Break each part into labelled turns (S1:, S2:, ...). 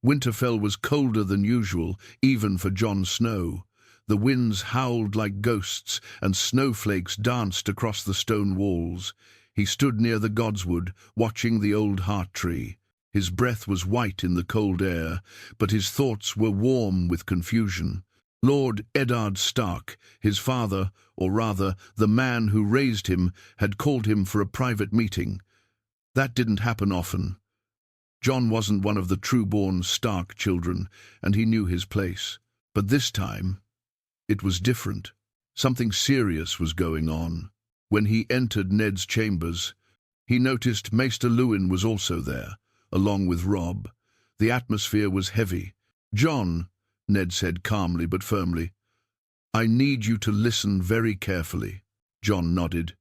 S1: Winterfell was colder than usual, even for Jon Snow. The winds howled like ghosts, and snowflakes danced across the stone walls. He stood near the godswood, watching the old heart tree. His breath was white in the cold air, but his thoughts were warm with confusion. Lord Eddard Stark, his father, or rather, the man who raised him, had called him for a private meeting. That didn't happen often. Jon wasn't one of the true-born Stark children, and he knew his place. But this time, it was different. Something serious was going on. When he entered Ned's chambers, he noticed Maester Luwin was also there, along with Robb. The atmosphere was heavy. "Jon," Ned said calmly but firmly, "I need you to listen very carefully." Jon nodded.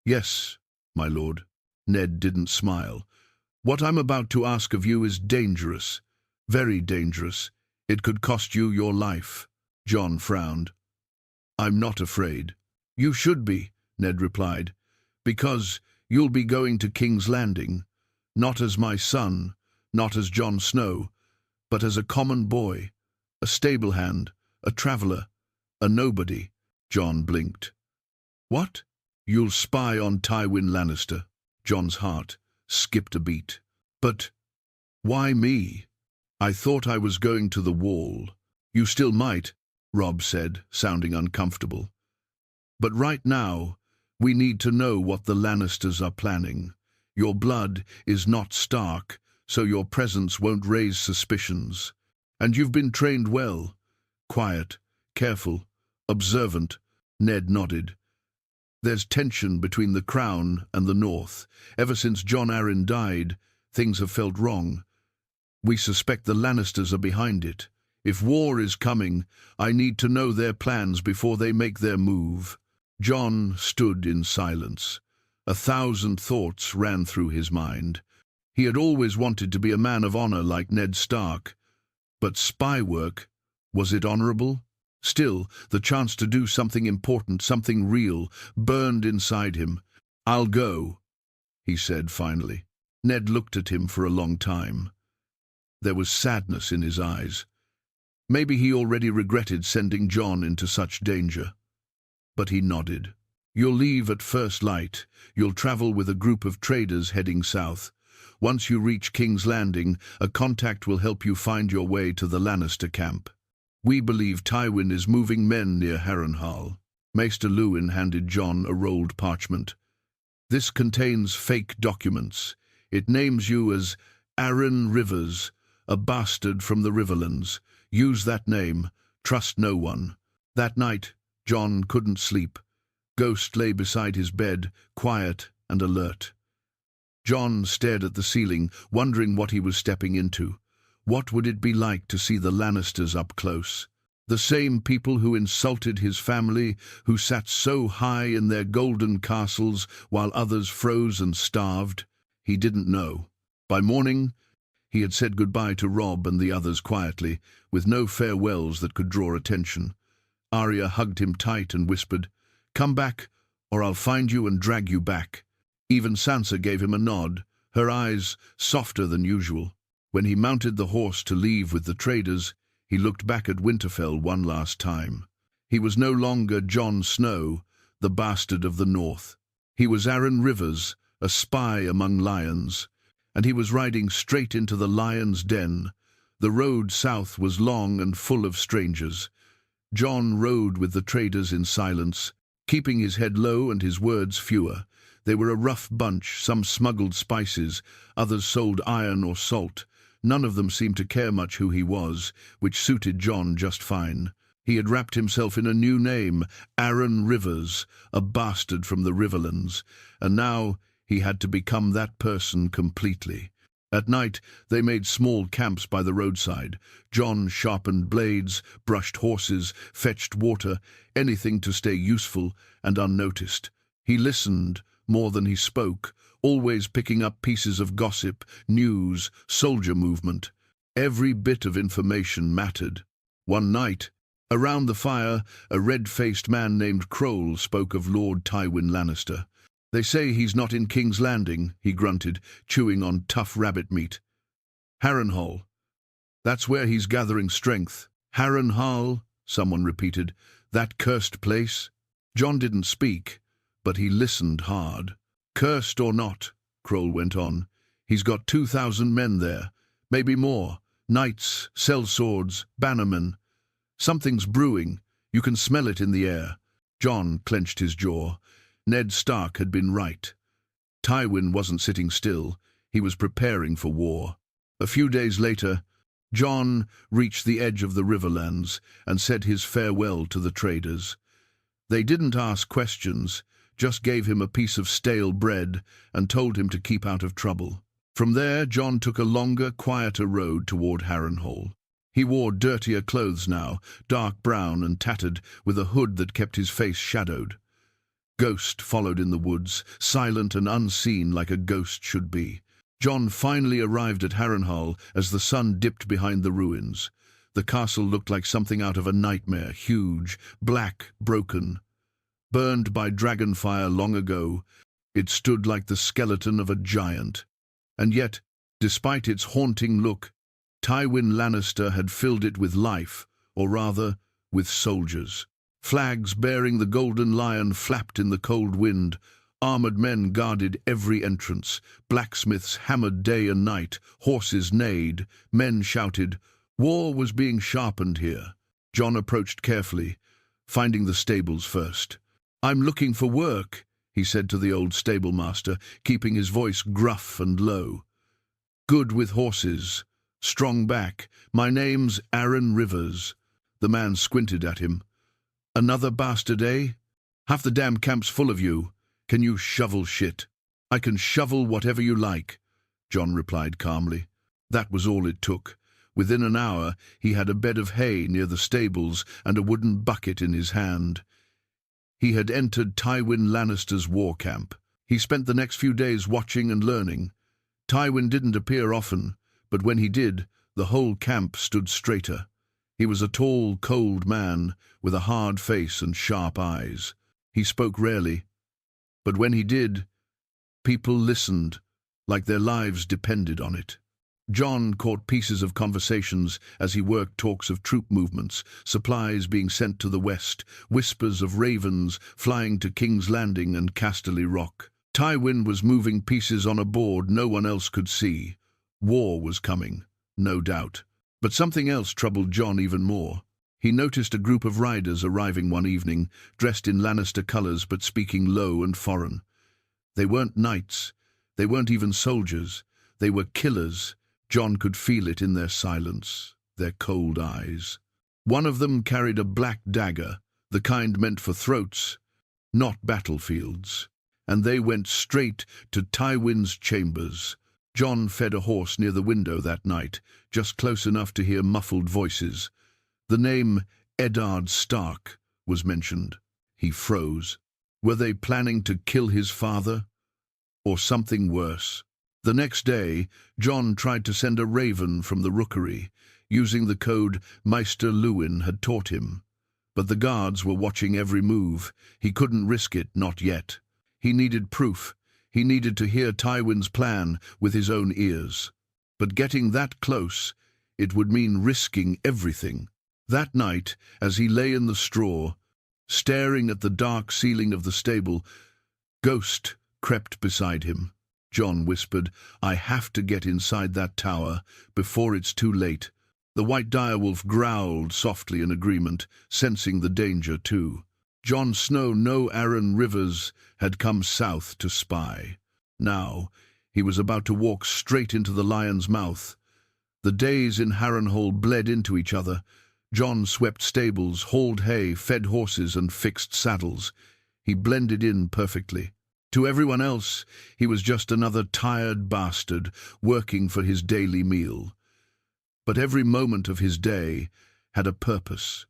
S1: "Yes, my lord." Ned didn't smile. "What I'm about to ask of you is dangerous, very dangerous. It could cost you your life." Jon frowned. "I'm not afraid." "You should be," Ned replied, "because you'll be going to King's Landing, not as my son, not as Jon Snow, but as a common boy, a stable hand, a traveller, a nobody." Jon blinked. "What?" "You'll spy on Tywin Lannister." Jon's heart skipped a beat. "But why me? I thought I was going to the Wall." "You still might," Robb said, sounding uncomfortable. "But right now, we need to know what the Lannisters are planning. Your blood is not Stark, so your presence won't raise suspicions. And you've been trained well. Quiet, careful, observant." Ned nodded. "There's tension between the Crown and the North. Ever since Jon Arryn died, things have felt wrong. We suspect the Lannisters are behind it. If war is coming, I need to know their plans before they make their move." Jon stood in silence. 1,000 thoughts ran through his mind. He had always wanted to be a man of honor like Ned Stark. But spy work, was it honorable? Still, the chance to do something important, something real, burned inside him. "I'll go," he said finally. Ned looked at him for a long time. There was sadness in his eyes. Maybe he already regretted sending Jon into such danger. But he nodded. "You'll leave at first light. You'll travel with a group of traders heading south. Once you reach King's Landing, a contact will help you find your way to the Lannister camp. We believe Tywin is moving men near Harrenhal." Maester Luwin handed Jon a rolled parchment. "This contains fake documents. It names you as Arryn Rivers, a bastard from the Riverlands. Use that name. Trust no one." That night, Jon couldn't sleep. Ghost lay beside his bed, quiet and alert. Jon stared at the ceiling, wondering what he was stepping into. What would it be like to see the Lannisters up close? The same people who insulted his family, who sat so high in their golden castles while others froze and starved? He didn't know. By morning, he had said goodbye to Robb and the others quietly, with no farewells that could draw attention. Arya hugged him tight and whispered, "Come back, or I'll find you and drag you back." Even Sansa gave him a nod, her eyes softer than usual. When he mounted the horse to leave with the traders, he looked back at Winterfell one last time. He was no longer Jon Snow, the bastard of the North. He was Arryn Rivers, a spy among lions, and he was riding straight into the lion's den. The road south was long and full of strangers. Jon rode with the traders in silence, keeping his head low and his words fewer. They were a rough bunch, some smuggled spices, others sold iron or salt. None of them seemed to care much who he was, which suited Jon just fine. He had wrapped himself in a new name, Arryn Rivers, a bastard from the Riverlands, and now he had to become that person completely. At night, they made small camps by the roadside. Jon sharpened blades, brushed horses, fetched water, anything to stay useful and unnoticed. He listened more than he spoke, always picking up pieces of gossip, news, soldier movement. Every bit of information mattered. One night, around the fire, a red-faced man named Kroll spoke of Lord Tywin Lannister. "They say he's not in King's Landing," he grunted, chewing on tough rabbit meat. "Harrenhal. That's where he's gathering strength. Harrenhal, someone repeated. That cursed place? Jon didn't speak, but he listened hard. Cursed or not, Kroll went on, he's got 2,000 men there, maybe more. Knights, sellswords, bannermen. Something's brewing. You can smell it in the air. Jon clenched his jaw. Ned Stark had been right. Tywin wasn't sitting still. He was preparing for war. A few days later, Jon reached the edge of the Riverlands and said his farewell to the traders. They didn't ask questions, just gave him a piece of stale bread and told him to keep out of trouble. From there, Jon took a longer, quieter road toward Harrenhal. He wore dirtier clothes now, dark brown and tattered, with a hood that kept his face shadowed. Ghost followed in the woods, silent and unseen like a ghost should be. Jon finally arrived at Harrenhal as the sun dipped behind the ruins. The castle looked like something out of a nightmare, huge, black, broken. Burned by dragonfire long ago, it stood like the skeleton of a giant. And yet, despite its haunting look, Tywin Lannister had filled it with life, or rather, with soldiers. Flags bearing the Golden Lion flapped in the cold wind. Armored men guarded every entrance. Blacksmiths hammered day and night. Horses neighed. Men shouted. War was being sharpened here. Jon approached carefully, finding the stables first. "I'm looking for work," he said to the old stablemaster, keeping his voice gruff and low. "Good with horses. Strong back. My name's Aaron Rivers." The man squinted at him. "Another bastard, eh? Half the damn camp's full of you. Can you shovel shit?" "I can shovel whatever you like," Jon replied calmly. That was all it took. Within an hour, he had a bed of hay near the stables and a wooden bucket in his hand. He had entered Tywin Lannister's war camp. He spent the next few days watching and learning. Tywin didn't appear often, but when he did, the whole camp stood straighter. He was a tall, cold man with a hard face and sharp eyes. He spoke rarely, but when he did, people listened like their lives depended on it. Jon caught pieces of conversations as he worked talks of troop movements, supplies being sent to the west, whispers of ravens flying to King's Landing and Casterly Rock. Tywin was moving pieces on a board no one else could see. War was coming, no doubt. But something else troubled Jon even more. He noticed a group of riders arriving one evening, dressed in Lannister colours but speaking low and foreign. They weren't knights. They weren't even soldiers. They were killers. Jon could feel it in their silence, their cold eyes. One of them carried a black dagger, the kind meant for throats, not battlefields. And they went straight to Tywin's chambers. Jon fed a horse near the window that night, just close enough to hear muffled voices. The name Eddard Stark was mentioned. He froze. Were they planning to kill his father? Or something worse? The next day, Jon tried to send a raven from the rookery, using the code Maester Luwin had taught him. But the guards were watching every move. He couldn't risk it, not yet. He needed proof. He needed to hear Tywin's plan with his own ears. But getting that close, it would mean risking everything. That night, as he lay in the straw, staring at the dark ceiling of the stable, Ghost crept beside him. Jon whispered, "I have to get inside that tower before it's too late." The white direwolf growled softly in agreement, sensing the danger too. Jon Snow, no Aaron Rivers, had come south to spy. Now, he was about to walk straight into the lion's mouth. The days in Harrenhal bled into each other. Jon swept stables, hauled hay, fed horses, and fixed saddles. He blended in perfectly. To everyone else, he was just another tired bastard working for his daily meal. But every moment of his day had a purpose.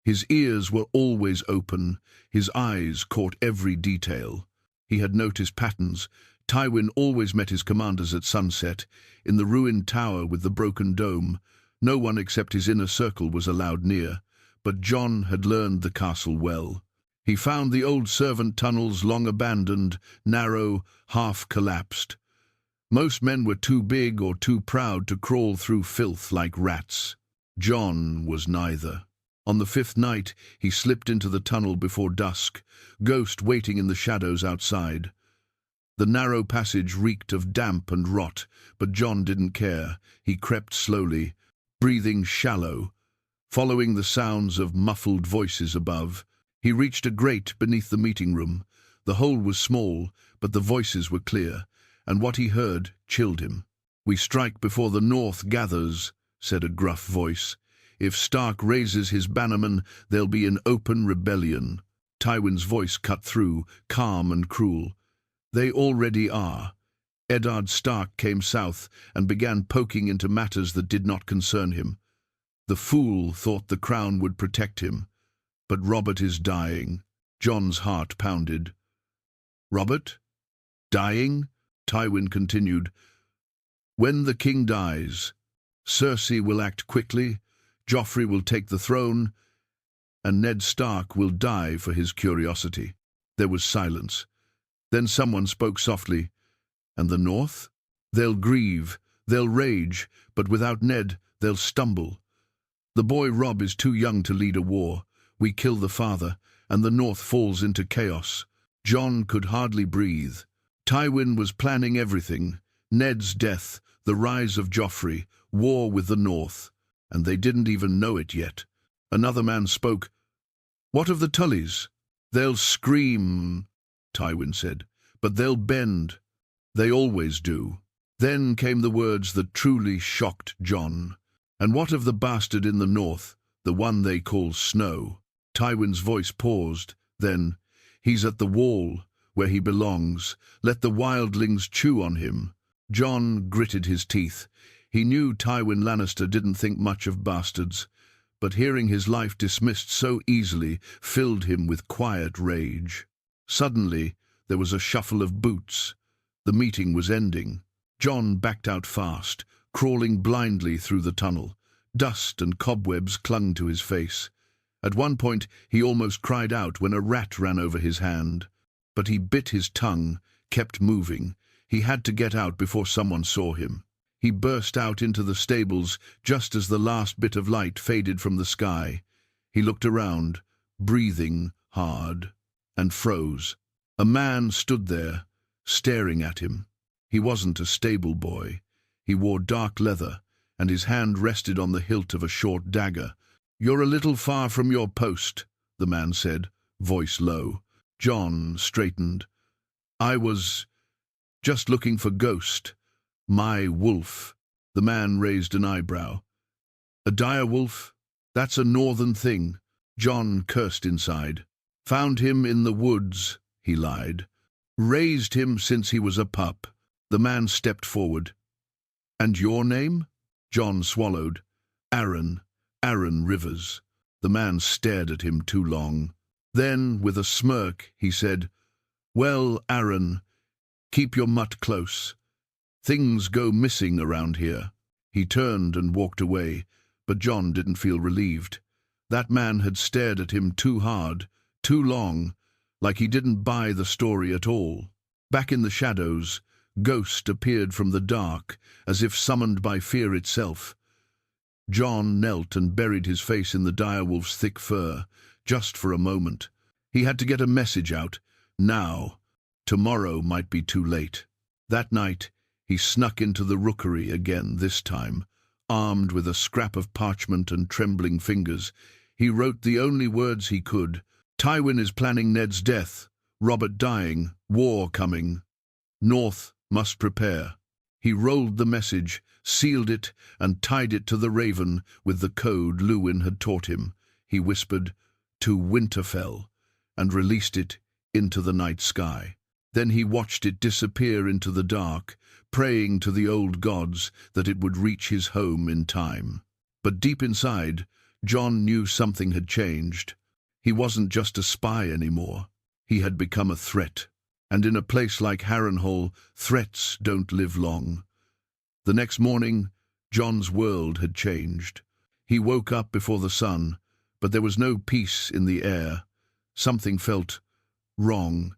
S1: His ears were always open, his eyes caught every detail. He had noticed patterns. Tywin always met his commanders at sunset, in the ruined tower with the broken dome. No one except his inner circle was allowed near, but Jon had learned the castle well. He found the old servant tunnels long abandoned, narrow, half-collapsed. Most men were too big or too proud to crawl through filth like rats. Jon was neither. On the fifth night, he slipped into the tunnel before dusk, Ghost waiting in the shadows outside. The narrow passage reeked of damp and rot, but Jon didn't care. He crept slowly, breathing shallow, following the sounds of muffled voices above. He reached a grate beneath the meeting room. The hole was small, but the voices were clear, and what he heard chilled him. "We strike before the North gathers," said a gruff voice. "If Stark raises his bannermen, there'll be an open rebellion." Tywin's voice cut through, calm and cruel. "They already are." Eddard Stark came south and began poking into matters that did not concern him. The fool thought the crown would protect him. "But Robert is dying." Jon's heart pounded. "Robert? Dying?" Tywin continued. "When the king dies, Cersei will act quickly, Joffrey will take the throne, and Ned Stark will die for his curiosity." There was silence. Then someone spoke softly. "And the North? They'll grieve, they'll rage, but without Ned, they'll stumble. The boy Robb is too young to lead a war. We kill the father, and the North falls into chaos." Jon could hardly breathe. Tywin was planning everything: Ned's death, the rise of Joffrey, war with the North, and they didn't even know it yet. Another man spoke. "What of the Tullys?" "They'll scream," Tywin said, "but they'll bend. They always do." Then came the words that truly shocked Jon. "And what of the bastard in the North, the one they call Snow?" Tywin's voice paused, then, "He's at the Wall, where he belongs. Let the wildlings chew on him." Jon gritted his teeth. He knew Tywin Lannister didn't think much of bastards, but hearing his life dismissed so easily filled him with quiet rage. Suddenly, there was a shuffle of boots. The meeting was ending. Jon backed out fast, crawling blindly through the tunnel. Dust and cobwebs clung to his face. At one point, he almost cried out when a rat ran over his hand. But he bit his tongue, kept moving. He had to get out before someone saw him. He burst out into the stables just as the last bit of light faded from the sky. He looked around, breathing hard, and froze. A man stood there, staring at him. He wasn't a stable boy. He wore dark leather, and his hand rested on the hilt of a short dagger. "You're a little far from your post," the man said, voice low. Jon straightened. "I was just looking for Ghost, my wolf." The man raised an eyebrow. "A dire wolf? That's a northern thing." Jon cursed inside. "Found him in the woods," he lied. "Raised him since he was a pup." The man stepped forward. "And your name?" Jon swallowed. "Aaron Rivers." The man stared at him too long. Then, with a smirk, he said, "Well, Aaron, keep your mutt close. Things go missing around here." He turned and walked away, but Jon didn't feel relieved. That man had stared at him too hard, too long, like he didn't buy the story at all. Back in the shadows, Ghost appeared from the dark, as if summoned by fear itself. Jon knelt and buried his face in the direwolf's thick fur, just for a moment. He had to get a message out, now. Tomorrow might be too late. That night, he snuck into the rookery again, this time. Armed with a scrap of parchment and trembling fingers, he wrote the only words he could. "Tywin is planning Ned's death. Robert dying. War coming. North must prepare." He rolled the message, sealed it, and tied it to the raven with the code Luwin had taught him. He whispered, "To Winterfell," and released it into the night sky. Then he watched it disappear into the dark, praying to the old gods that it would reach his home in time. But deep inside, Jon knew something had changed. He wasn't just a spy anymore. He had become a threat. And in a place like Harrenhal, threats don't live long. The next morning, Jon's world had changed. He woke up before the sun, but there was no peace in the air. Something felt wrong.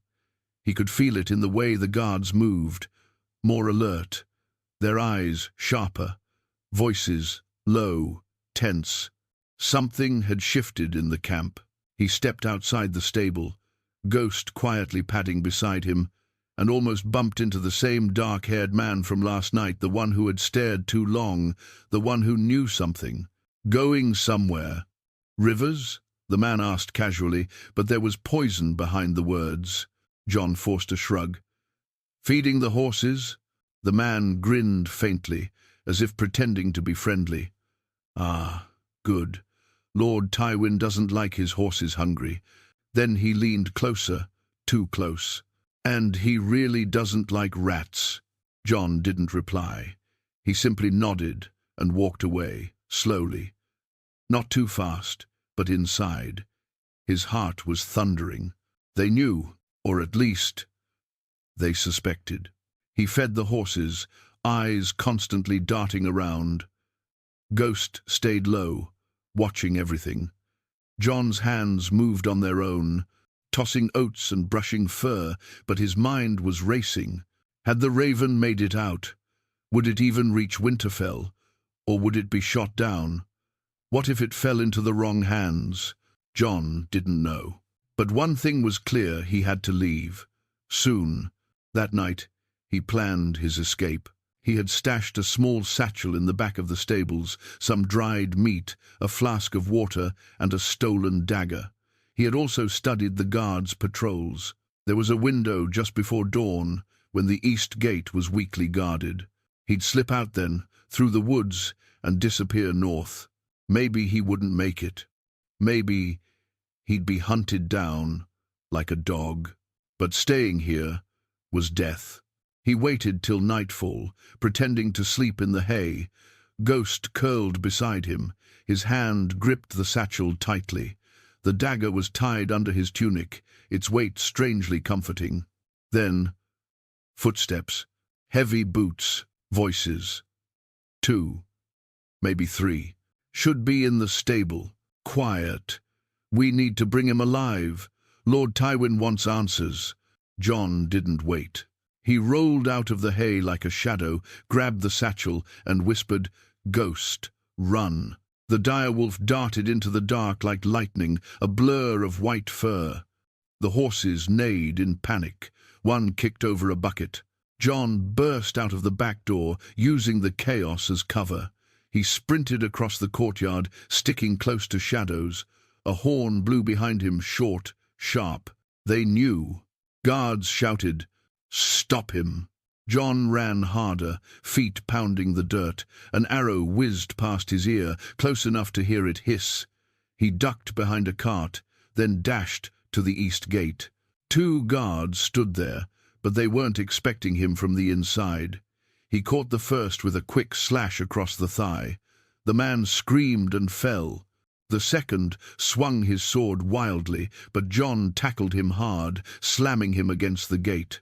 S1: He could feel it in the way the guards moved. more alert, their eyes sharper, voices low, tense. Something had shifted in the camp. He stepped outside the stable, Ghost quietly padding beside him, and almost bumped into the same dark-haired man from last night, the one who had stared too long, the one who knew something. Going somewhere. Rivers? The man asked casually, but there was poison behind the words. Jon forced a shrug. Feeding the horses? The man grinned faintly, as if pretending to be friendly. Ah, good. Lord Tywin doesn't like his horses hungry. Then he leaned closer, too close. And he really doesn't like rats. Jon didn't reply. He simply nodded and walked away, slowly. Not too fast, but inside. His heart was thundering. They knew, or at least they suspected. He fed the horses, eyes constantly darting around. Ghost stayed low, watching everything. Jon's hands moved on their own, tossing oats and brushing fur, but his mind was racing. Had the raven made it out? Would it even reach Winterfell? Or would it be shot down? What if it fell into the wrong hands? Jon didn't know. But one thing was clear: he had to leave. Soon. That night, he planned his escape. He had stashed a small satchel in the back of the stables, some dried meat, a flask of water, and a stolen dagger. He had also studied the guards' patrols. There was a window just before dawn, when the east gate was weakly guarded. He'd slip out then, through the woods, and disappear north. Maybe he wouldn't make it. Maybe he'd be hunted down like a dog. But staying here was death. He waited till nightfall, pretending to sleep in the hay. Ghost curled beside him. His hand gripped the satchel tightly. The dagger was tied under his tunic, its weight strangely comforting. Then, footsteps, heavy boots, voices. 2, maybe 3. Should be in the stable. Quiet. We need to bring him alive. Lord Tywin wants answers. Jon didn't wait. He rolled out of the hay like a shadow, grabbed the satchel, and whispered, "Ghost, run." The direwolf darted into the dark like lightning, a blur of white fur. The horses neighed in panic. One kicked over a bucket. Jon burst out of the back door, using the chaos as cover. He sprinted across the courtyard, sticking close to shadows. A horn blew behind him, short, sharp. They knew. Guards shouted, "Stop him!" Jon ran harder, feet pounding the dirt. An arrow whizzed past his ear, close enough to hear it hiss. He ducked behind a cart, then dashed to the east gate. 2 guards stood there, but they weren't expecting him from the inside. He caught the first with a quick slash across the thigh. The man screamed and fell. The second swung his sword wildly, but Jon tackled him hard, slamming him against the gate.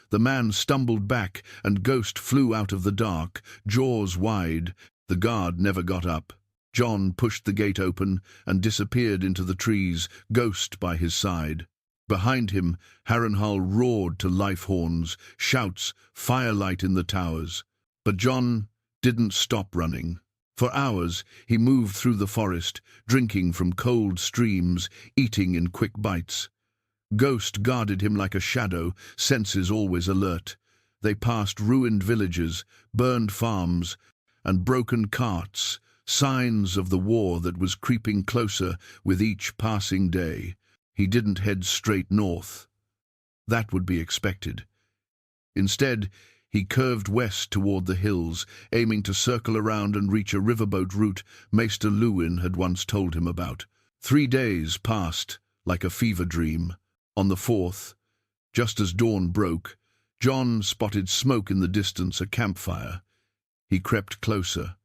S1: The man stumbled back, and Ghost flew out of the dark, jaws wide. The guard never got up. Jon pushed the gate open and disappeared into the trees, Ghost by his side. Behind him, Harrenhal roared to life horns, shouts, firelight in the towers. But Jon didn't stop running. For hours, he moved through the forest, drinking from cold streams, eating in quick bites. Ghost guarded him like a shadow, senses always alert. They passed ruined villages, burned farms, and broken carts, signs of the war that was creeping closer with each passing day. He didn't head straight north. That would be expected. Instead, he curved west toward the hills, aiming to circle around and reach a riverboat route Maester Luwin had once told him about. 3 days passed like a fever dream. On the 4th, just as dawn broke, Jon spotted smoke in the distance, a campfire. He crept closer,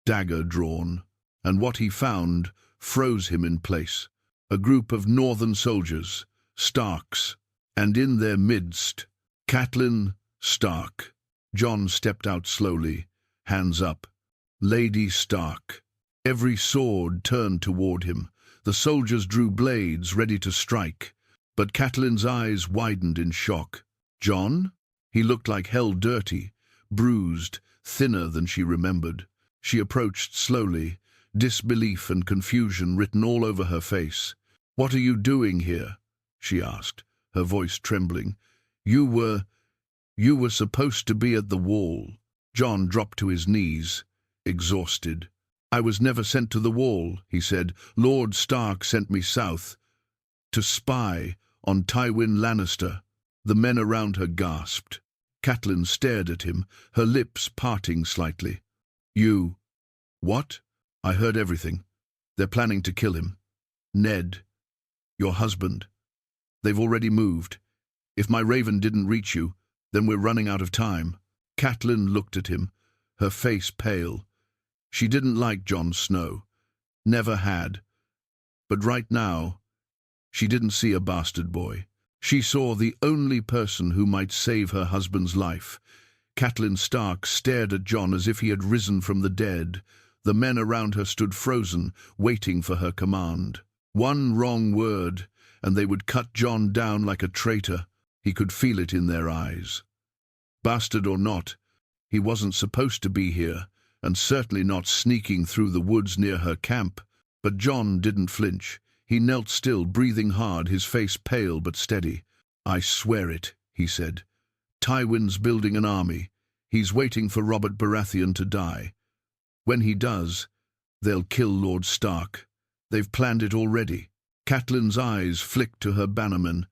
S1: dagger drawn, and what he found froze him in place. A group of northern soldiers, Starks, and in their midst, Catelyn Stark. Jon stepped out slowly, hands up. Lady Stark. Every sword turned toward him. The soldiers drew blades, ready to strike. But Catelyn's eyes widened in shock. Jon? He looked like hell dirty, bruised, thinner than she remembered. She approached slowly, disbelief and confusion written all over her face. "What are you doing here?" she asked, her voice trembling. You were supposed to be at the wall." Jon dropped to his knees, exhausted. "I was never sent to the wall," he said. "Lord Stark sent me south to spy on Tywin Lannister." The men around her gasped. Catelyn stared at him, her lips parting slightly. "You... what?" "I heard everything. They're planning to kill him. Ned, your husband. They've already moved. If my raven didn't reach you, then we're running out of time." Catelyn looked at him, her face pale. She didn't like Jon Snow. Never had. But right now, she didn't see a bastard boy. She saw the only person who might save her husband's life. Catelyn Stark stared at Jon as if he had risen from the dead. The men around her stood frozen, waiting for her command. One wrong word, and they would cut Jon down like a traitor. He could feel it in their eyes. Bastard or not, he wasn't supposed to be here, and certainly not sneaking through the woods near her camp. But Jon didn't flinch. He knelt still, breathing hard, his face pale but steady. "I swear it," he said. "Tywin's building an army. He's waiting for Robert Baratheon to die. When he does, they'll kill Lord Stark. They've planned it already." Catelyn's eyes flicked to her bannermen.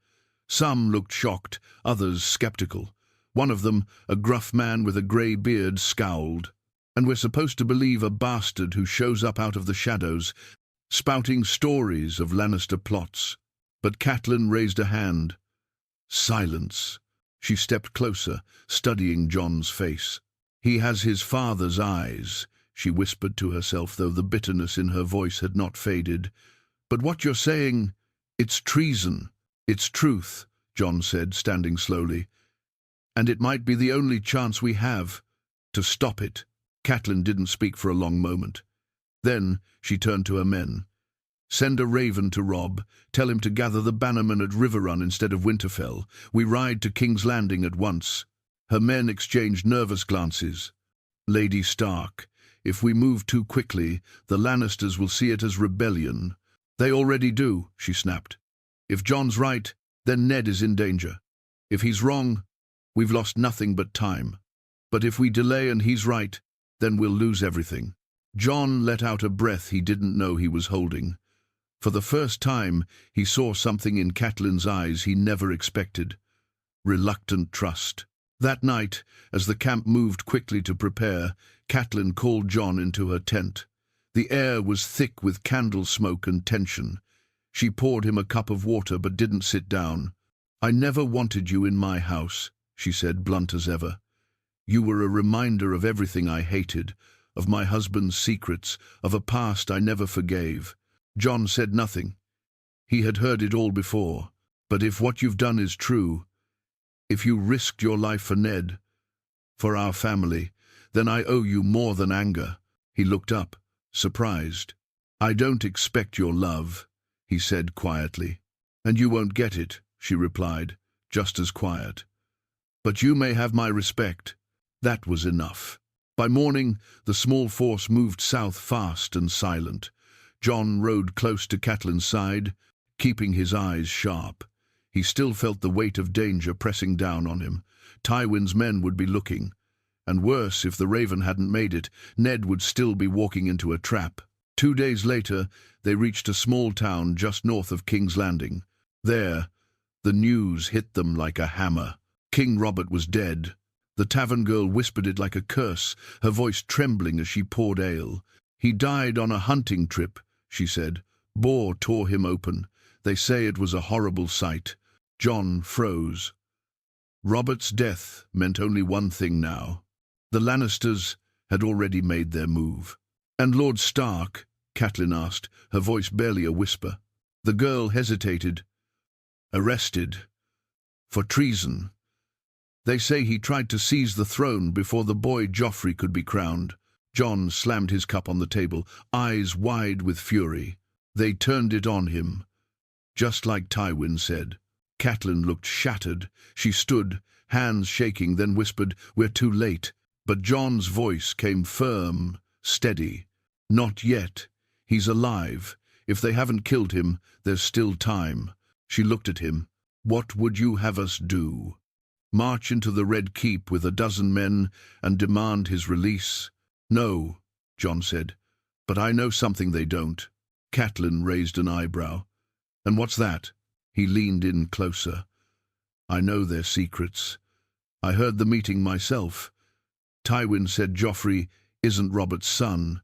S1: Some looked shocked, others skeptical. One of them, a gruff man with a grey beard, scowled. "And we're supposed to believe a bastard who shows up out of the shadows, spouting stories of Lannister plots." But Catelyn raised a hand. "Silence." She stepped closer, studying Jon's face. "He has his father's eyes," she whispered to herself, though the bitterness in her voice had not faded. "But what you're saying, it's treason." "It's truth," Jon said, standing slowly. "And it might be the only chance we have to stop it." Catelyn didn't speak for a long moment. Then she turned to her men. "Send a raven to Robb. Tell him to gather the bannermen at Riverrun instead of Winterfell. We ride to King's Landing at once." Her men exchanged nervous glances. "Lady Stark, if we move too quickly, the Lannisters will see it as rebellion." "They already do," she snapped. "If Jon's right, then Ned is in danger. If he's wrong, we've lost nothing but time. But if we delay and he's right, then we'll lose everything." Jon let out a breath he didn't know he was holding. For the first time, he saw something in Catelyn's eyes he never expected. Reluctant trust. That night, as the camp moved quickly to prepare, Catelyn called Jon into her tent. The air was thick with candle smoke and tension. She poured him a cup of water but didn't sit down. "I never wanted you in my house," she said, blunt as ever. "You were a reminder of everything I hated, of my husband's secrets, of a past I never forgave." Jon said nothing. He had heard it all before. "But if what you've done is true, if you risked your life for Ned, for our family, then I owe you more than anger." He looked up, surprised. "I don't expect your love," he said quietly. "And you won't get it," she replied, just as quiet. "But you may have my respect." That was enough. By morning, the small force moved south fast and silent. Jon rode close to Catelyn's side, keeping his eyes sharp. He still felt the weight of danger pressing down on him. Tywin's men would be looking. And worse, if the raven hadn't made it, Ned would still be walking into a trap. 2 days later, they reached a small town just north of King's Landing. There, the news hit them like a hammer. King Robert was dead. The tavern girl whispered it like a curse, her voice trembling as she poured ale. "He died on a hunting trip," she said. "Boar tore him open. They say it was a horrible sight." Jon froze. Robert's death meant only one thing now. The Lannisters had already made their move. "And Lord Stark?" Catelyn asked, her voice barely a whisper. The girl hesitated. "Arrested. For treason. They say he tried to seize the throne before the boy Joffrey could be crowned." Jon slammed his cup on the table, eyes wide with fury. "They turned it on him, just like Tywin said." Catelyn looked shattered. She stood, hands shaking, then whispered, "We're too late." But Jon's voice came firm, steady. "Not yet. He's alive. If they haven't killed him, there's still time." She looked at him. "What would you have us do? March into the Red Keep with 12 men and demand his release?" "No," Jon said, "but I know something they don't." Catelyn raised an eyebrow. "And what's that?" He leaned in closer. "I know their secrets. I heard the meeting myself. Tywin said Joffrey isn't Robert's son.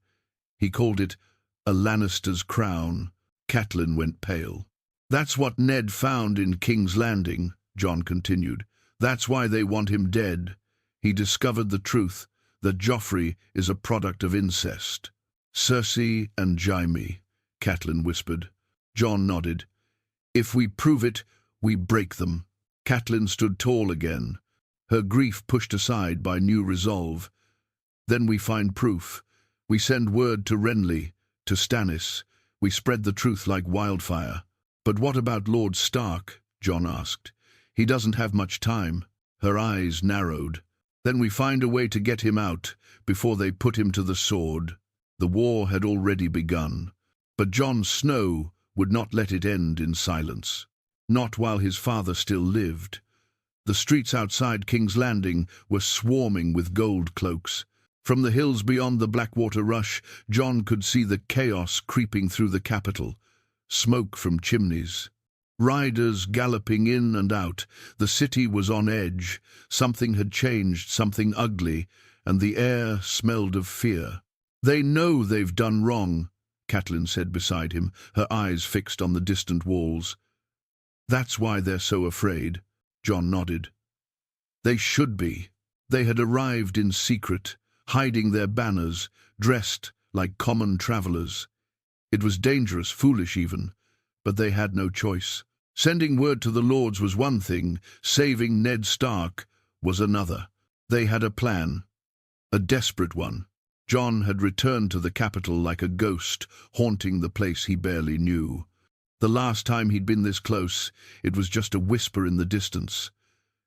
S1: He called it a Lannister's crown." Catelyn went pale. "That's what Ned found in King's Landing," Jon continued. "That's why they want him dead. He discovered the truth, that Joffrey is a product of incest." "Cersei and Jaime," Catelyn whispered. Jon nodded. "If we prove it, we break them." Catelyn stood tall again, her grief pushed aside by new resolve. "Then we find proof. We send word to Renly, to Stannis. We spread the truth like wildfire." "But what about Lord Stark?" Jon asked. "He doesn't have much time." Her eyes narrowed. "Then we find a way to get him out, before they put him to the sword." The war had already begun. But Jon Snow would not let it end in silence. Not while his father still lived. The streets outside King's Landing were swarming with gold cloaks. From the hills beyond the Blackwater Rush, Jon could see the chaos creeping through the capital. Smoke from chimneys. Riders galloping in and out. The city was on edge. Something had changed, something ugly, and the air smelled of fear. "They know they've done wrong," Catelyn said beside him, her eyes fixed on the distant walls. "That's why they're so afraid." Jon nodded. "They should be." They had arrived in secret, hiding their banners, dressed like common travelers. It was dangerous, foolish even, but they had no choice. Sending word to the Lords was one thing, saving Ned Stark was another. They had a plan, a desperate one. Jon had returned to the capital like a ghost, haunting the place he barely knew. The last time he'd been this close, it was just a whisper in the distance.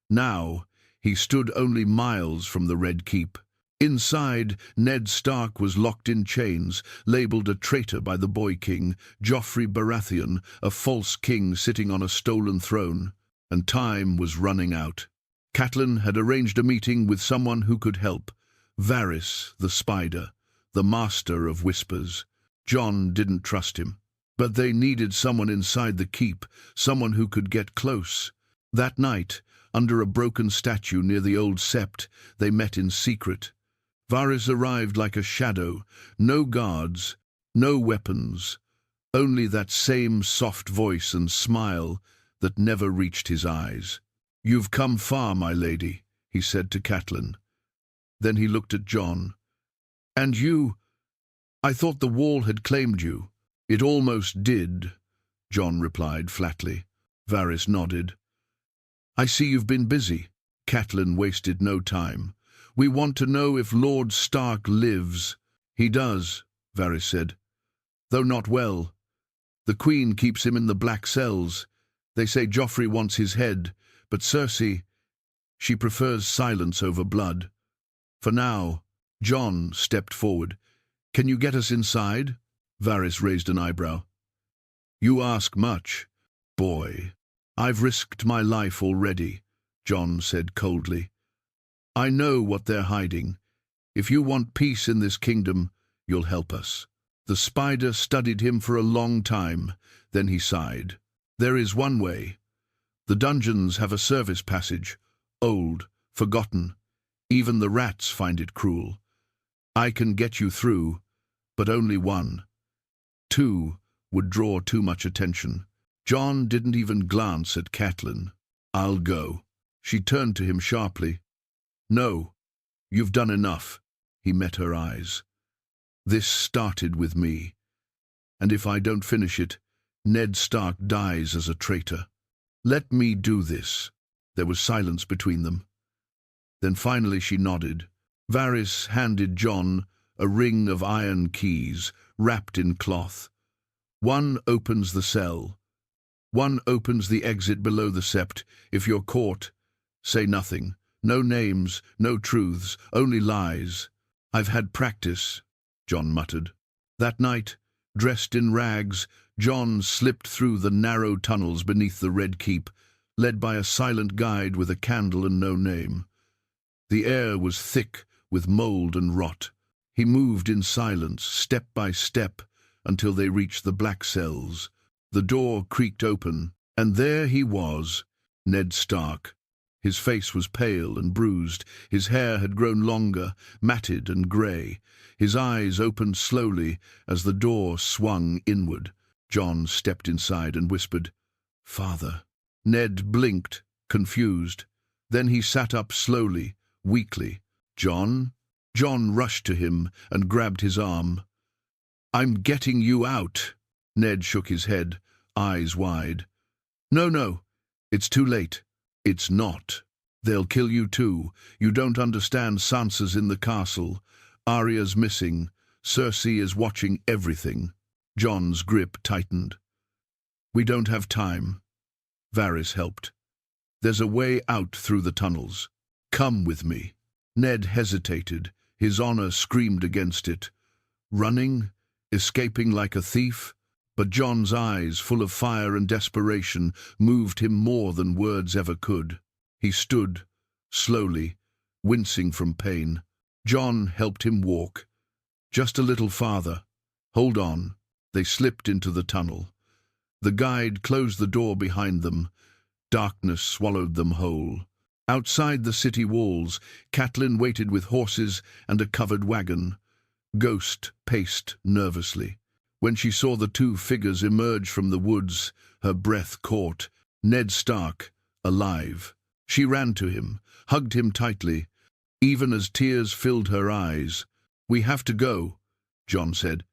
S1: Now, he stood only miles from the Red Keep. Inside, Ned Stark was locked in chains, labelled a traitor by the Boy King, Joffrey Baratheon, a false king sitting on a stolen throne, and time was running out. Catelyn had arranged a meeting with someone who could help. Varys, the Spider, the master of whispers. Jon didn't trust him. But they needed someone inside the keep, someone who could get close. That night, under a broken statue near the old sept, they met in secret. Varys arrived like a shadow, no guards, no weapons, only that same soft voice and smile that never reached his eyes. "You've come far, my lady," he said to Catelyn. Then he looked at Jon. "And you? I thought the wall had claimed you." "It almost did," Jon replied flatly. Varys nodded. "I see you've been busy." Catelyn wasted no time. "We want to know if Lord Stark lives." "He does," Varys said, "though not well. The Queen keeps him in the black cells. They say Joffrey wants his head, but Cersei, she prefers silence over blood. For now." Jon stepped forward. "Can you get us inside?" Varys raised an eyebrow. "You ask much, boy." "I've risked my life already," Jon said coldly. "I know what they're hiding. If you want peace in this kingdom, you'll help us." The Spider studied him for a long time, then he sighed. "There is one way. The dungeons have a service passage, old, forgotten. Even the rats find it cruel. I can get you through, but only one. 2 would draw too much attention." Jon didn't even glance at Catelyn. "I'll go." She turned to him sharply. "No, you've done enough." He met her eyes. "This started with me, and if I don't finish it, Ned Stark dies as a traitor. Let me do this." There was silence between them. Then finally she nodded. Varys handed Jon a ring of iron keys, wrapped in cloth. "One opens the cell. One opens the exit below the sept. If you're caught, say nothing. No names, no truths, only lies. I've had practice, Jon muttered. That night, dressed in rags, Jon slipped through the narrow tunnels beneath the Red Keep, led by a silent guide with a candle and no name. The air was thick with mold and rot. He moved in silence, step by step, until they reached the black cells. The door creaked open, and there he was, Ned Stark. His face was pale and bruised, his hair had grown longer, matted and grey. His eyes opened slowly as the door swung inward. Jon stepped inside and whispered, "Father." Ned blinked, confused. Then he sat up slowly, weakly. "Jon?" Jon rushed to him and grabbed his arm. "I'm getting you out." Ned shook his head, eyes wide. No, it's too late." "It's not. They'll kill you too. You don't understand. Sansa's in the castle. Arya's missing. Cersei is watching everything." Jon's grip tightened. "We don't have time." Varys helped. "There's a way out through the tunnels. Come with me." Ned hesitated. His honor screamed against it. Running? Escaping like a thief? But Jon's eyes, full of fire and desperation, moved him more than words ever could. He stood, slowly, wincing from pain. Jon helped him walk. "Just a little farther. Hold on." They slipped into the tunnel. The guide closed the door behind them. Darkness swallowed them whole. Outside the city walls, Catelyn waited with horses and a covered wagon. Ghost paced nervously. When she saw the two figures emerge from the woods, her breath caught. Ned Stark, alive. She ran to him, hugged him tightly, even as tears filled her eyes. "We have to go," Jon said.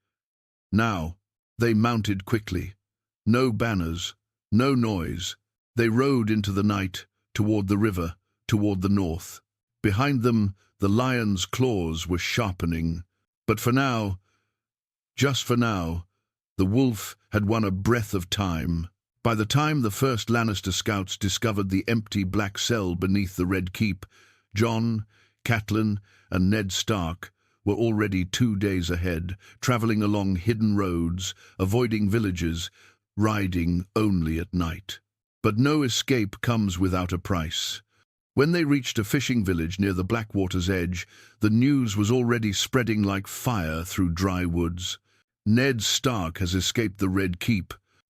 S1: "Now." They mounted quickly. No banners, no noise. They rode into the night, toward the river, toward the north. Behind them, the lion's claws were sharpening. But for now, just for now, the wolf had won a breath of time. By the time the first Lannister scouts discovered the empty black cell beneath the Red Keep, Jon, Catelyn, and Ned Stark were already 2 days ahead, traveling along hidden roads, avoiding villages, riding only at night. But no escape comes without a price. When they reached a fishing village near the Blackwater's edge, the news was already spreading like fire through dry woods. "Ned Stark has escaped the Red Keep.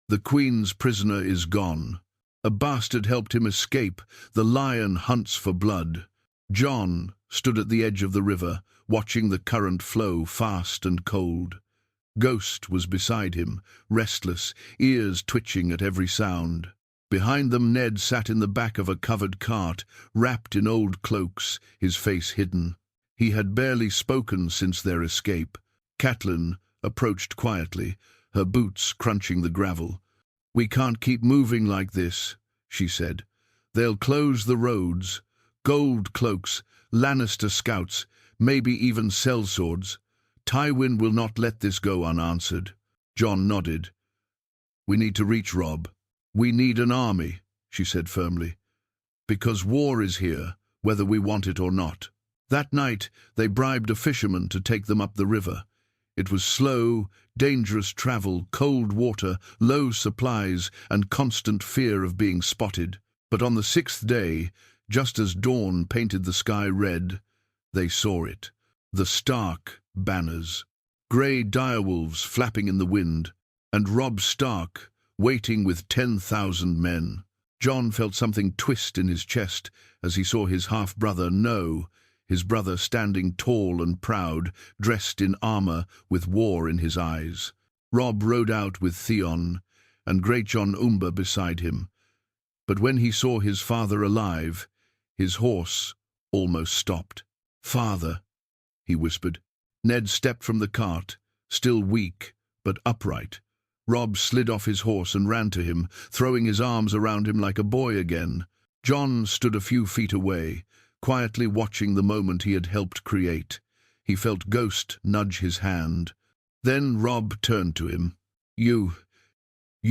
S1: The Queen's prisoner is gone. A bastard helped him escape. The lion hunts for blood." Jon stood at the edge of the river, watching the current flow fast and cold. Ghost was beside him, restless, ears twitching at every sound. Behind them, Ned sat in the back of a covered cart, wrapped in old cloaks, his face hidden. He had barely spoken since their escape. Catelyn approached quietly, her boots crunching the gravel. "We can't keep moving like this," she said. "They'll close the roads. Gold cloaks, Lannister scouts, maybe even sellswords. Tywin will not let this go unanswered." Jon nodded. "We need to reach Robb. We need an army," she said firmly. "Because war is here, whether we want it or not." That night, they bribed a fisherman to take them up the river. It was slow, dangerous travel, cold water, low supplies, and constant fear of being spotted. But on the 6th day, just as dawn painted the sky red, they saw it. The Stark banners. Grey direwolves flapping in the wind, and Robb Stark waiting with 10,000 men. Jon felt something twist in his chest as he saw his half-brother, his brother standing tall and proud, dressed in armor with war in his eyes. Robb rode out with Theon, and Greatjon Umber beside him. But when he saw his father alive, his horse almost stopped. "Father," he whispered. Ned stepped from the cart, still weak but upright. Robb slid off his horse and ran to him, throwing his arms around him like a boy again. Jon stood a few feet away, quietly watching the moment he had helped create. He felt Ghost nudge his hand. Then Robb turned to him. You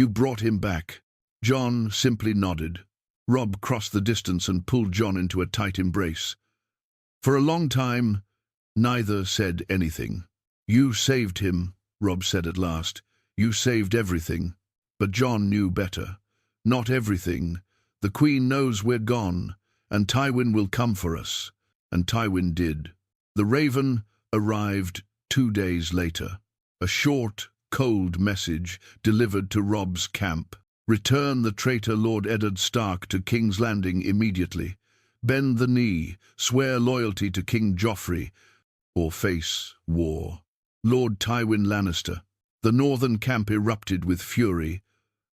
S1: brought him back." Jon simply nodded. Robb crossed the distance and pulled Jon into a tight embrace. For a long time, neither said anything. "You saved him," Robb said at last. "You saved everything." But Jon knew better. "Not everything. The Queen knows we're gone, and Tywin will come for us." And Tywin did. The Raven arrived 2 days later. A short, cold message delivered to Robb's camp. "Return the traitor Lord Eddard Stark to King's Landing immediately. Bend the knee, swear loyalty to King Joffrey, or face war." Lord Tywin Lannister. The northern camp erupted with fury.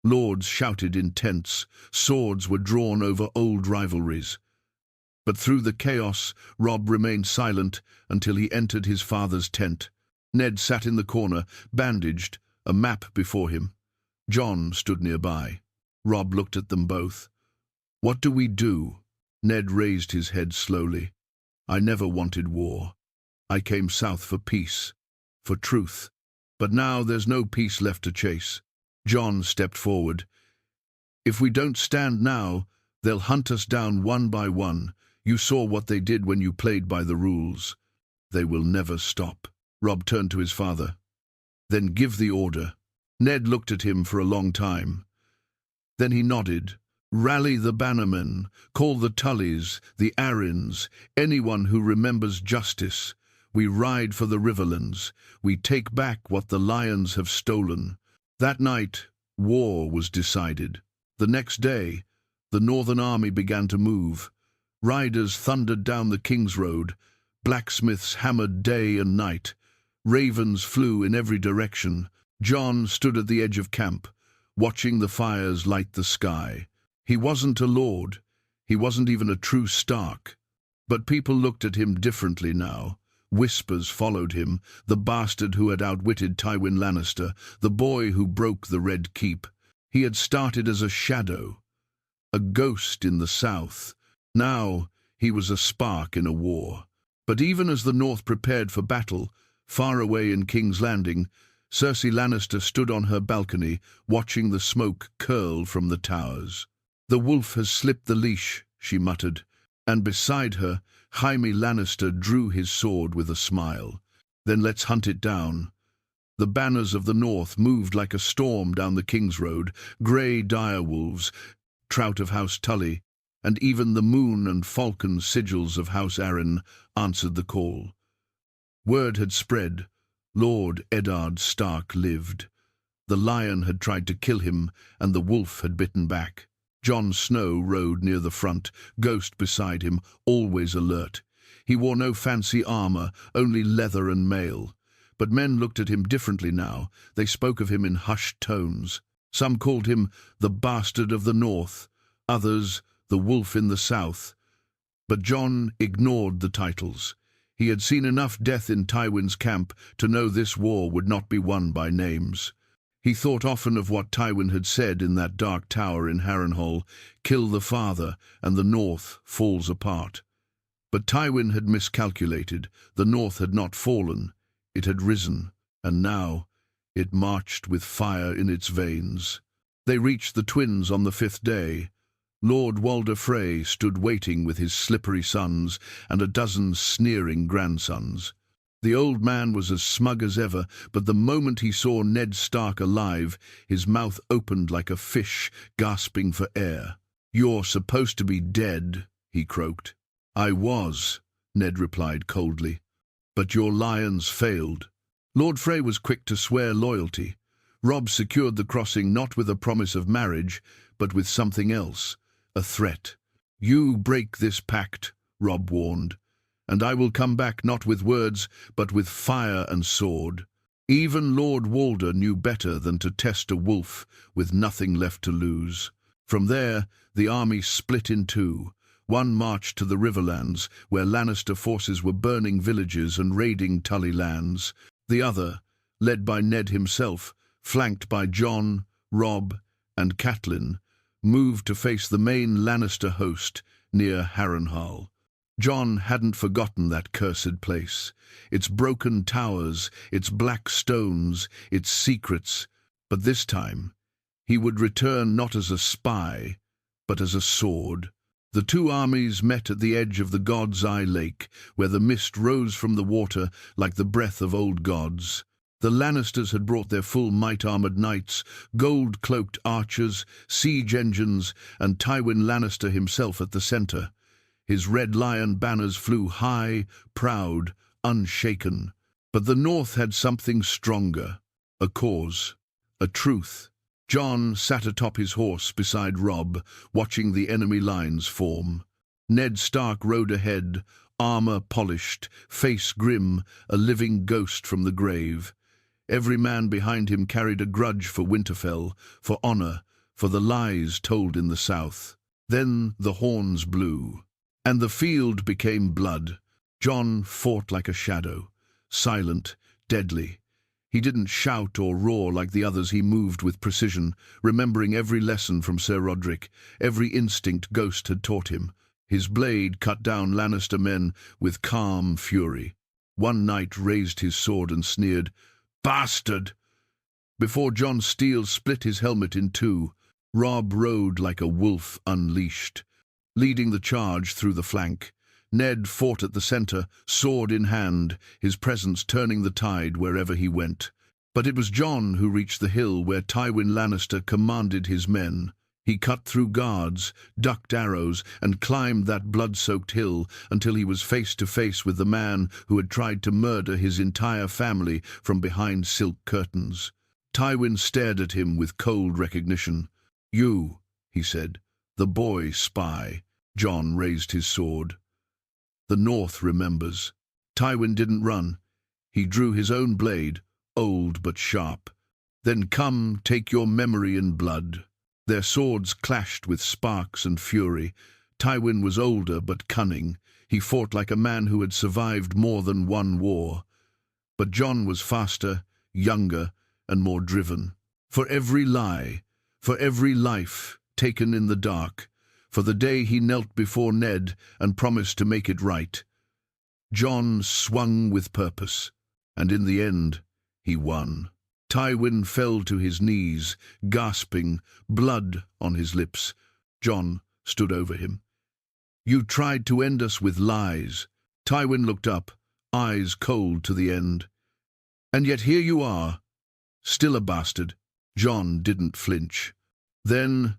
S1: Lords shouted in tents, swords were drawn over old rivalries. But through the chaos, Robb remained silent until he entered his father's tent. Ned sat in the corner, bandaged, a map before him. Jon stood nearby. Robb looked at them both. "What do we do?" Ned raised his head slowly. "I never wanted war. I came south for peace, for truth. But now there's no peace left to chase." Jon stepped forward. "If we don't stand now, they'll hunt us down one by one. You saw what they did when you played by the rules. They will never stop." Robb turned to his father. "Then give the order." Ned looked at him for a long time. Then he nodded. "Rally the bannermen, call the Tullys, the Arryns, anyone who remembers justice. We ride for the Riverlands. We take back what the Lions have stolen." That night, war was decided. The next day, the Northern Army began to move. Riders thundered down the King's Road. Blacksmiths hammered day and night. Ravens flew in every direction. Jon stood at the edge of camp, watching the fires light the sky. He wasn't a lord. He wasn't even a true Stark. But people looked at him differently now. Whispers followed him, the bastard who had outwitted Tywin Lannister, the boy who broke the Red Keep. He had started as a shadow, a ghost in the south. Now he was a spark in a war. But even as the North prepared for battle, far away in King's Landing, Cersei Lannister stood on her balcony, watching the smoke curl from the towers. "The wolf has slipped the leash," she muttered, and beside her, Jaime Lannister drew his sword with a smile. "Then let's hunt it down." The banners of the North moved like a storm down the King's Road, grey direwolves, trout of House Tully, and even the moon and falcon sigils of House Arryn answered the call. Word had spread. Lord Eddard Stark lived. The lion had tried to kill him, and the wolf had bitten back. Jon Snow rode near the front, Ghost beside him, always alert. He wore no fancy armor, only leather and mail. But men looked at him differently now. They spoke of him in hushed tones. Some called him the bastard of the North, others the wolf in the South. But Jon ignored the titles. He had seen enough death in Tywin's camp to know this war would not be won by names. He thought often of what Tywin had said in that dark tower in Harrenhal: "Kill the father, and the North falls apart." But Tywin had miscalculated. The North had not fallen. It had risen, and now it marched with fire in its veins. They reached the twins on the 5th day. Lord Walder Frey stood waiting with his slippery sons and a dozen sneering grandsons. The old man was as smug as ever, but the moment he saw Ned Stark alive, his mouth opened like a fish gasping for air. "You're supposed to be dead," he croaked. "I was," Ned replied coldly. "But your lions failed." Lord Frey was quick to swear loyalty. Robb secured the crossing not with a promise of marriage, but with something else, a threat. "You break this pact," Robb warned, "and I will come back not with words, but with fire and sword." Even Lord Walder knew better than to test a wolf with nothing left to lose. From there, the army split in two. One marched to the Riverlands, where Lannister forces were burning villages and raiding Tully lands. The other, led by Ned himself, flanked by Jon, Robb, and Catelyn, moved to face the main Lannister host near Harrenhal. Jon hadn't forgotten that cursed place, its broken towers, its black stones, its secrets, but this time he would return not as a spy, but as a sword. The two armies met at the edge of the God's Eye Lake, where the mist rose from the water like the breath of old gods. The Lannisters had brought their full might-armored knights, gold-cloaked archers, siege engines, and Tywin Lannister himself at the center. His red lion banners flew high, proud, unshaken. But the North had something stronger, a cause, a truth. Jon sat atop his horse beside Robb, watching the enemy lines form. Ned Stark rode ahead, armor polished, face grim, a living ghost from the grave. Every man behind him carried a grudge for Winterfell, for honor, for the lies told in the South. Then the horns blew, and the field became blood. Jon fought like a shadow, silent, deadly. He didn't shout or roar like the others. He moved with precision, remembering every lesson from Sir Roderick, every instinct Ghost had taught him. His blade cut down Lannister men with calm fury. One knight raised his sword and sneered, "Bastard!" Before Jon Steel split his helmet in two, Robb rode like a wolf unleashed, leading the charge through the flank. Ned fought at the center, sword in hand, his presence turning the tide wherever he went. But it was Jon who reached the hill where Tywin Lannister commanded his men. He cut through guards, ducked arrows, and climbed that blood-soaked hill until he was face to face with the man who had tried to murder his entire family from behind silk curtains. Tywin stared at him with cold recognition. "You," he said, "the boy spy." Jon raised his sword. The North remembers. Tywin didn't run. He drew his own blade, old but sharp. "Then come, take your memory in blood." Their swords clashed with sparks and fury. Tywin was older but cunning. He fought like a man who had survived more than one war. But Jon was faster, younger, and more driven. For every lie, for every life taken in the dark, for the day he knelt before Ned and promised to make it right, Jon swung with purpose, and in the end, he won. Tywin fell to his knees, gasping, blood on his lips. Jon stood over him. "You tried to end us with lies." Tywin looked up, eyes cold to the end. "And yet here you are, still a bastard." Jon didn't flinch. "Then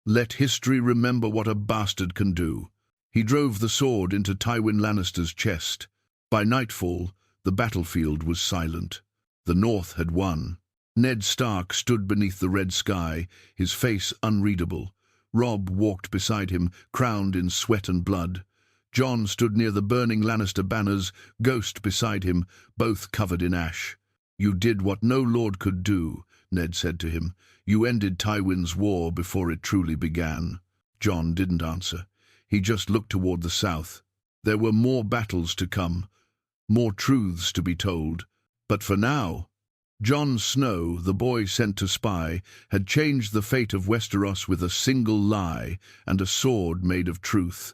S1: let history remember what a bastard can do." He drove the sword into Tywin Lannister's chest. By nightfall, the battlefield was silent. The North had won. Ned Stark stood beneath the red sky, his face unreadable. Robb walked beside him, crowned in sweat and blood. Jon stood near the burning Lannister banners, Ghost beside him, both covered in ash. "You did what no lord could do," Ned said to him. "You ended Tywin's war before it truly began." Jon didn't answer. He just looked toward the south. There were more battles to come, more truths to be told. But for now, Jon Snow, the boy sent to spy, had changed the fate of Westeros with a single lie and a sword made of truth.